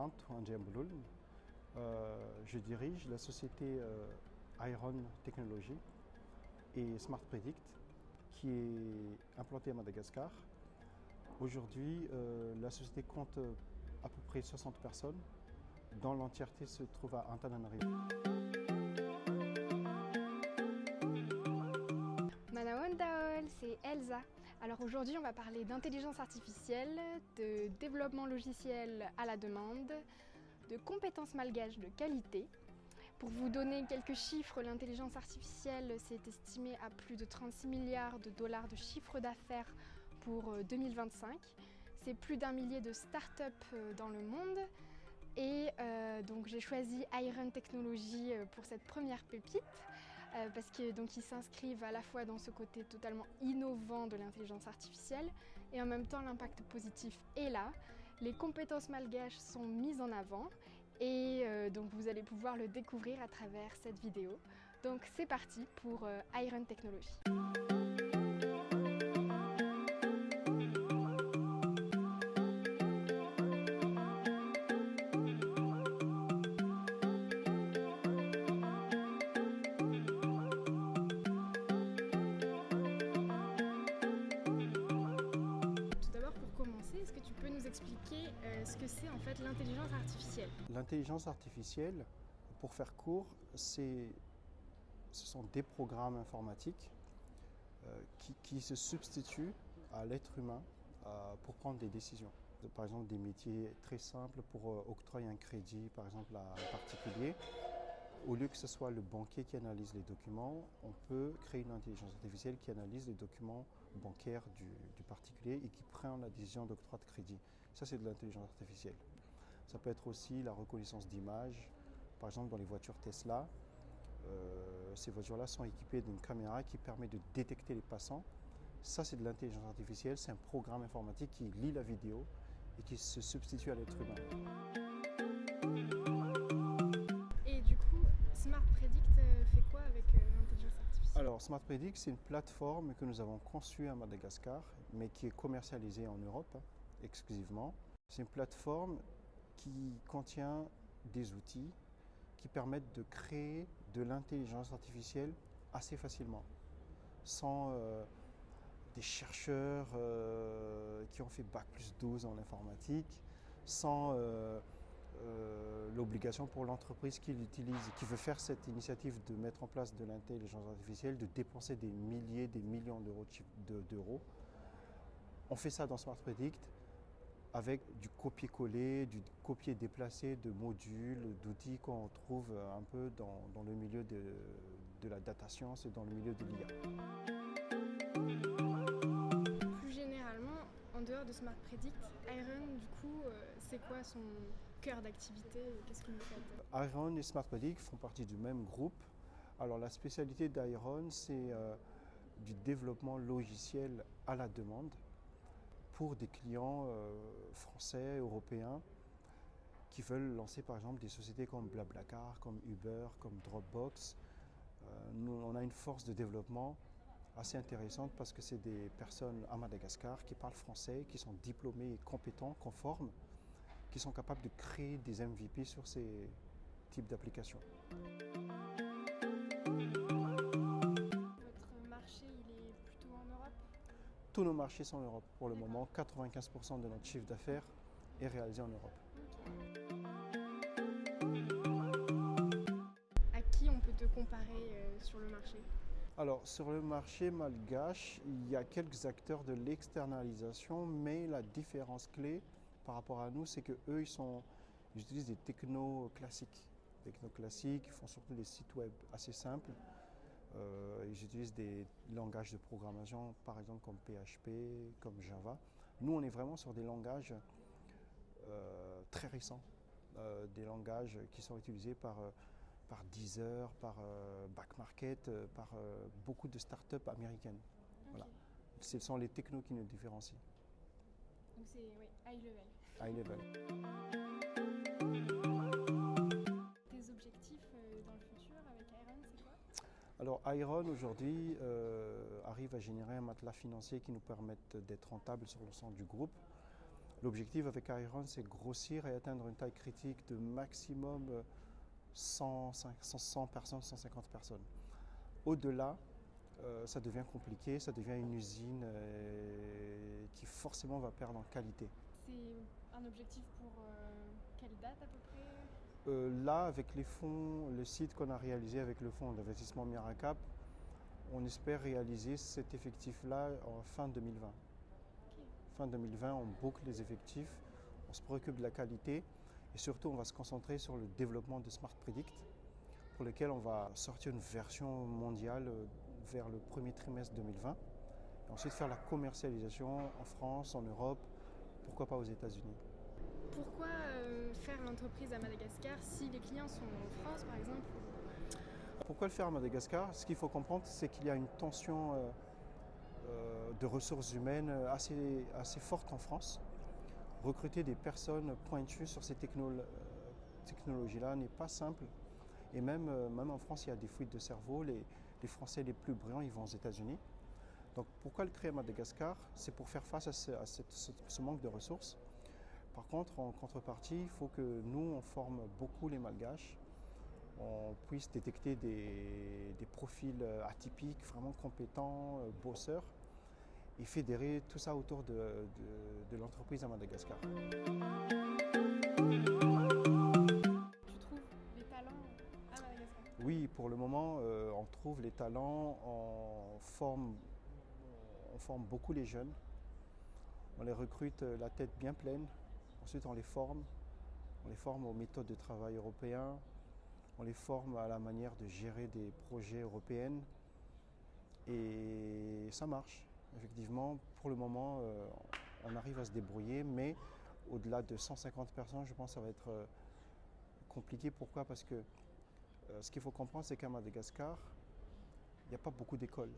présente, Andrea Mbulul. Je dirige la société Iron Technology et Smart Predict qui est implantée à Madagascar. Aujourd'hui, la société compte à peu près 60 personnes, dont l'entièreté se trouve à Antananarivo. Manawan Daol, c'est Elsa. Alors aujourd'hui, on va parler d'intelligence artificielle, de développement logiciel à la demande, de compétences malgaches de qualité. Pour vous donner quelques chiffres, l'intelligence artificielle s'est estimée à plus de 36 milliards de dollars de chiffre d'affaires pour 2025. C'est plus d'1 millier de startups dans le monde. Et donc j'ai choisi Iron Technology pour cette première pépite parce qu'ils s'inscrivent à la fois dans ce côté totalement innovant de l'intelligence artificielle et en même temps l'impact positif est là. Les compétences malgaches sont mises en avant et donc vous allez pouvoir le découvrir à travers cette vidéo. Donc c'est parti pour Iron Technology. Est-ce que tu peux nous expliquer ce que c'est en fait l'intelligence artificielle? L'intelligence artificielle, pour faire court, ce sont des programmes informatiques qui se substituent à l'être humain pour prendre des décisions. Par exemple, des métiers très simples pour octroyer un crédit, par exemple à un particulier. Au lieu que ce soit le banquier qui analyse les documents, on peut créer une intelligence artificielle qui analyse les documents bancaires du particulier et qui prend la décision d'octroi de crédit. Ça, c'est de l'intelligence artificielle. Ça peut être aussi la reconnaissance d'images. Par exemple, dans les voitures Tesla, ces voitures-là sont équipées d'une caméra qui permet de détecter les passants. Ça, c'est de l'intelligence artificielle. C'est un programme informatique qui lit la vidéo et qui se substitue à l'être humain. Smart Predict fait quoi avec l'intelligence artificielle? Alors, Smart Predict, c'est une plateforme que nous avons conçue à Madagascar, mais qui est commercialisée en Europe exclusivement. C'est une plateforme qui contient des outils qui permettent de créer de l'intelligence artificielle assez facilement, sans des chercheurs qui ont fait Bac+12 en informatique, sans l'obligation pour l'entreprise qui l'utilise, qui veut faire cette initiative de mettre en place de l'intelligence artificielle, de dépenser des milliers, des millions d'euros. On fait ça dans Smart Predict avec du copier-coller, du copier-déplacer de modules, d'outils qu'on trouve un peu dans le milieu de la data science et dans le milieu de l'IA. Plus généralement, en dehors de Smart Predict, Iron, du coup, c'est quoi son cœur d'activité? Qu'est-ce que vous faites? Iron et Smart Predict font partie du même groupe. Alors la spécialité d'Iron, c'est du développement logiciel à la demande pour des clients français, européens, qui veulent lancer par exemple des sociétés comme Blablacar, comme Uber, comme Dropbox. Nous, on a une force de développement assez intéressante parce que c'est des personnes à Madagascar qui parlent français, qui sont diplômés et compétents, qu'on forme, qui sont capables de créer des MVP sur ces types d'applications. Votre marché, il est plutôt en Europe? Tous nos marchés sont en Europe. Pour le moment, 95% de notre chiffre d'affaires est réalisé en Europe. À qui on peut te comparer sur le marché? Alors, sur le marché malgache, il y a quelques acteurs de l'externalisation, mais la différence clé par rapport à nous, c'est qu'eux, ils utilisent des technos classiques. Ils font surtout des sites web assez simples. Ils utilisent des langages de programmation, par exemple comme PHP, comme Java. Nous, on est vraiment sur des langages très récents, des langages qui sont utilisés par Deezer, par Backmarket, par beaucoup de startups américaines. Okay. Voilà. Ce sont les technos qui nous différencient. Donc c'est high level. High level. Tes objectifs dans le futur avec Iron, c'est quoi? Alors Iron aujourd'hui arrive à générer un matelas financier qui nous permette d'être rentable sur l'ensemble du groupe. L'objectif avec Iron, c'est grossir et atteindre une taille critique de maximum 100 personnes, 150 personnes. Au-delà, ça devient compliqué, ça devient une usine qui forcément va perdre en qualité. C'est un objectif pour quelle date à peu près? Là, avec les fonds, le site qu'on a réalisé avec le fonds d'investissement Miracap, on espère réaliser cet effectif-là en fin 2020. Okay. Fin 2020, on boucle les effectifs, on se préoccupe de la qualité et surtout on va se concentrer sur le développement de Smart Predict pour lequel on va sortir une version mondiale vers le premier trimestre 2020 et ensuite faire la commercialisation en France, en Europe, pourquoi pas aux États-Unis. Pourquoi faire l'entreprise à Madagascar si les clients sont en France par exemple? Pourquoi le faire à Madagascar? Ce qu'il faut comprendre, c'est qu'il y a une tension de ressources humaines assez forte en France. Recruter des personnes pointues sur ces technologies-là n'est pas simple. Et même en France, il y a des fuites de cerveau. Les Français les plus brillants, ils vont aux États-Unis. Donc pourquoi le créer à Madagascar? C'est pour faire face à ce manque de ressources. Par contre, en contrepartie, il faut que nous, on forme beaucoup les Malgaches. On puisse détecter des profils atypiques, vraiment compétents, bosseurs, et fédérer tout ça autour de l'entreprise à Madagascar. Tu trouves les talents à Madagascar? Oui, pour le moment, on trouve les talents, on forme beaucoup les jeunes, on les recrute la tête bien pleine, ensuite on les forme aux méthodes de travail européens, on les forme à la manière de gérer des projets européens et ça marche. Effectivement, pour le moment, on arrive à se débrouiller, mais au-delà de 150 personnes, je pense que ça va être compliqué. Pourquoi? Parce que ce qu'il faut comprendre, c'est qu'à Madagascar, il n'y a pas beaucoup d'écoles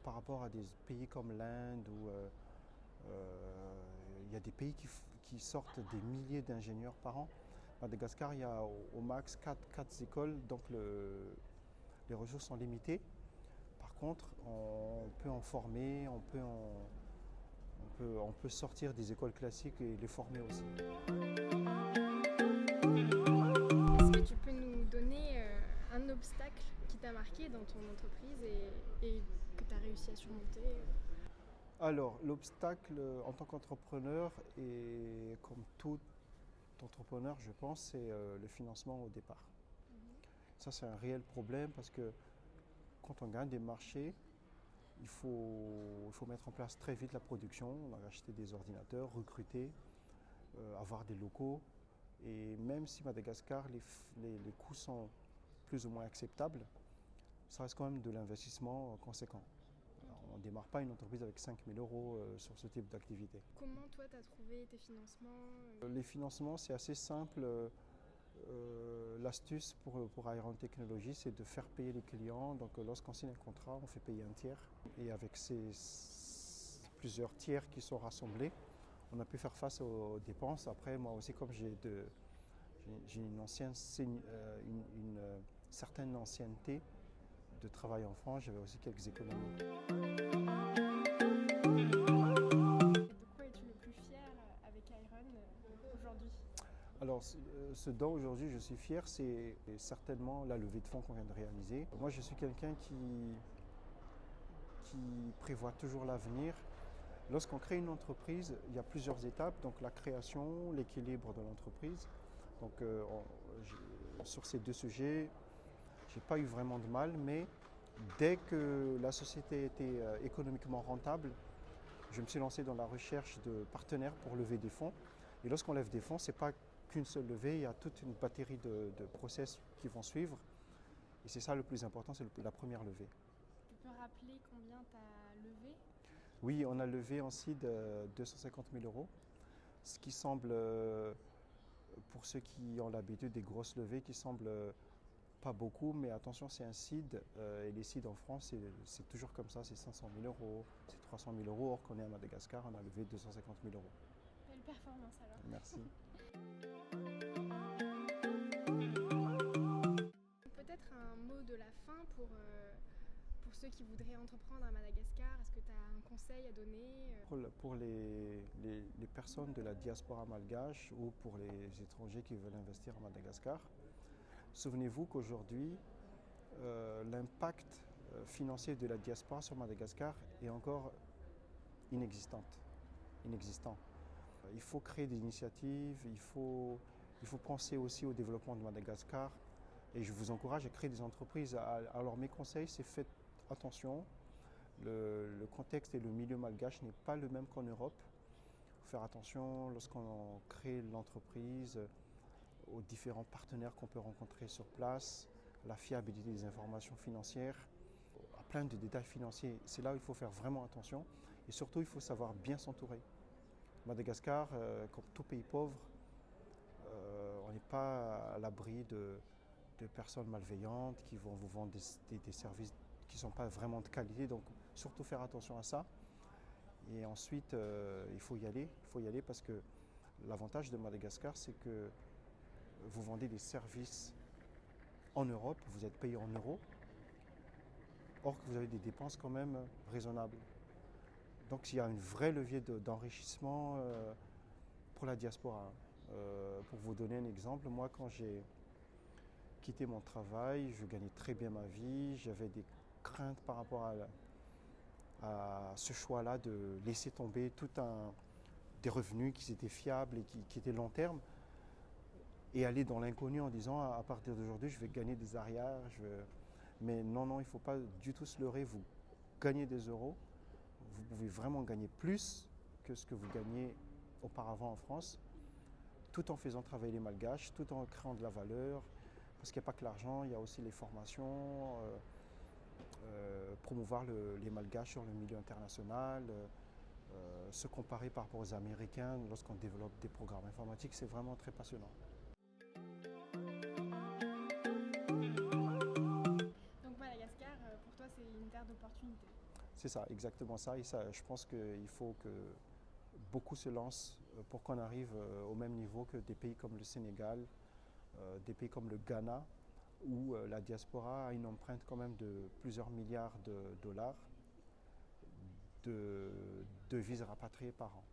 par rapport à des pays comme l'Inde où il y a des pays qui sortent des milliers d'ingénieurs par an. À Madagascar, il y a au max 4 écoles, donc les ressources sont limitées. Par contre, on peut en former, on peut sortir des écoles classiques et les former aussi. Est-ce que tu peux nous donner un obstacle qui t'a marqué dans ton entreprise et que tu as réussi à surmonter? Alors, l'obstacle en tant qu'entrepreneur, et comme tout entrepreneur, je pense, c'est le financement au départ. Ça, c'est un réel problème parce que quand on gagne des marchés, il faut mettre en place très vite la production. On va acheter des ordinateurs, recruter, avoir des locaux. Et même si Madagascar, les coûts sont plus ou moins acceptables, ça reste quand même de l'investissement conséquent. Alors, on ne démarre pas une entreprise avec 5 000 € sur ce type d'activité. Comment toi tu as trouvé tes financements? Les financements, c'est assez simple. L'astuce pour Iron Technologies, c'est de faire payer les clients. Donc lorsqu'on signe un contrat, on fait payer un tiers. Et avec ces plusieurs tiers qui sont rassemblés, on a pu faire face aux dépenses. Après, moi aussi, comme j'ai une certaine ancienneté de travail en France, j'avais aussi quelques économies. De quoi es-tu le plus fier avec Iron aujourd'hui? Alors, ce dont aujourd'hui je suis fier, c'est certainement la levée de fonds qu'on vient de réaliser. Moi, je suis quelqu'un qui prévoit toujours l'avenir. Lorsqu'on crée une entreprise, il y a plusieurs étapes. Donc, la création, l'équilibre de l'entreprise. Donc, sur ces deux sujets, je n'ai pas eu vraiment de mal, mais dès que la société était économiquement rentable, je me suis lancé dans la recherche de partenaires pour lever des fonds. Et lorsqu'on lève des fonds, ce n'est pas qu'une seule levée, il y a toute une batterie de process qui vont suivre. Et c'est ça le plus important, c'est la première levée. Tu peux rappeler combien tu as levé? Oui, on a levé en seed 250 000 €, ce qui semble, pour ceux qui ont l'habitude des grosses levées, qui semble pas beaucoup, mais attention, c'est un seed, et les seeds en France, c'est toujours comme ça, c'est 500 000 €, c'est 300 000 €, or qu'on est à Madagascar, on a levé 250 000 €. Belle performance alors. Merci. Peut-être un mot de la fin pour ceux qui voudraient entreprendre à Madagascar, est-ce que tu as un conseil à donner? Pour les personnes de la diaspora malgache ou pour les étrangers qui veulent investir à Madagascar, souvenez-vous qu'aujourd'hui, l'impact financier de la diaspora sur Madagascar est encore inexistant. Il faut créer des initiatives, il faut penser aussi au développement de Madagascar et je vous encourage à créer des entreprises. Alors mes conseils, c'est faites attention, le contexte et le milieu malgache n'est pas le même qu'en Europe. Il faut faire attention lorsqu'on crée l'entreprise, aux différents partenaires qu'on peut rencontrer sur place, la fiabilité des informations financières, à plein de détails financiers. C'est là où il faut faire vraiment attention et surtout il faut savoir bien s'entourer. Madagascar, comme tout pays pauvre, on n'est pas à l'abri de personnes malveillantes qui vont vous vendre des services qui ne sont pas vraiment de qualité, donc surtout faire attention à ça. Et ensuite, il faut y aller parce que l'avantage de Madagascar, c'est que vous vendez des services en Europe, vous êtes payé en euros, or que vous avez des dépenses quand même raisonnables. Donc il y a un vrai levier d'enrichissement pour la diaspora. Pour vous donner un exemple, moi quand j'ai quitté mon travail, je gagnais très bien ma vie, j'avais des craintes par rapport à ce choix-là de laisser tomber des revenus qui étaient fiables et qui étaient long terme et aller dans l'inconnu en disant à partir d'aujourd'hui je vais gagner des arrières. Mais non, il ne faut pas du tout se leurrer, vous gagnez des euros, vous pouvez vraiment gagner plus que ce que vous gagnez auparavant en France, tout en faisant travailler les malgaches, tout en créant de la valeur, parce qu'il n'y a pas que l'argent, il y a aussi les formations, promouvoir les malgaches sur le milieu international, se comparer par rapport aux Américains lorsqu'on développe des programmes informatiques, c'est vraiment très passionnant. Donc Madagascar, pour toi, c'est une terre d'opportunités. C'est ça, exactement ça. Et ça, je pense qu'il faut que beaucoup se lancent pour qu'on arrive au même niveau que des pays comme le Sénégal, des pays comme le Ghana, où la diaspora a une empreinte quand même de plusieurs milliards de dollars de devises rapatriées par an.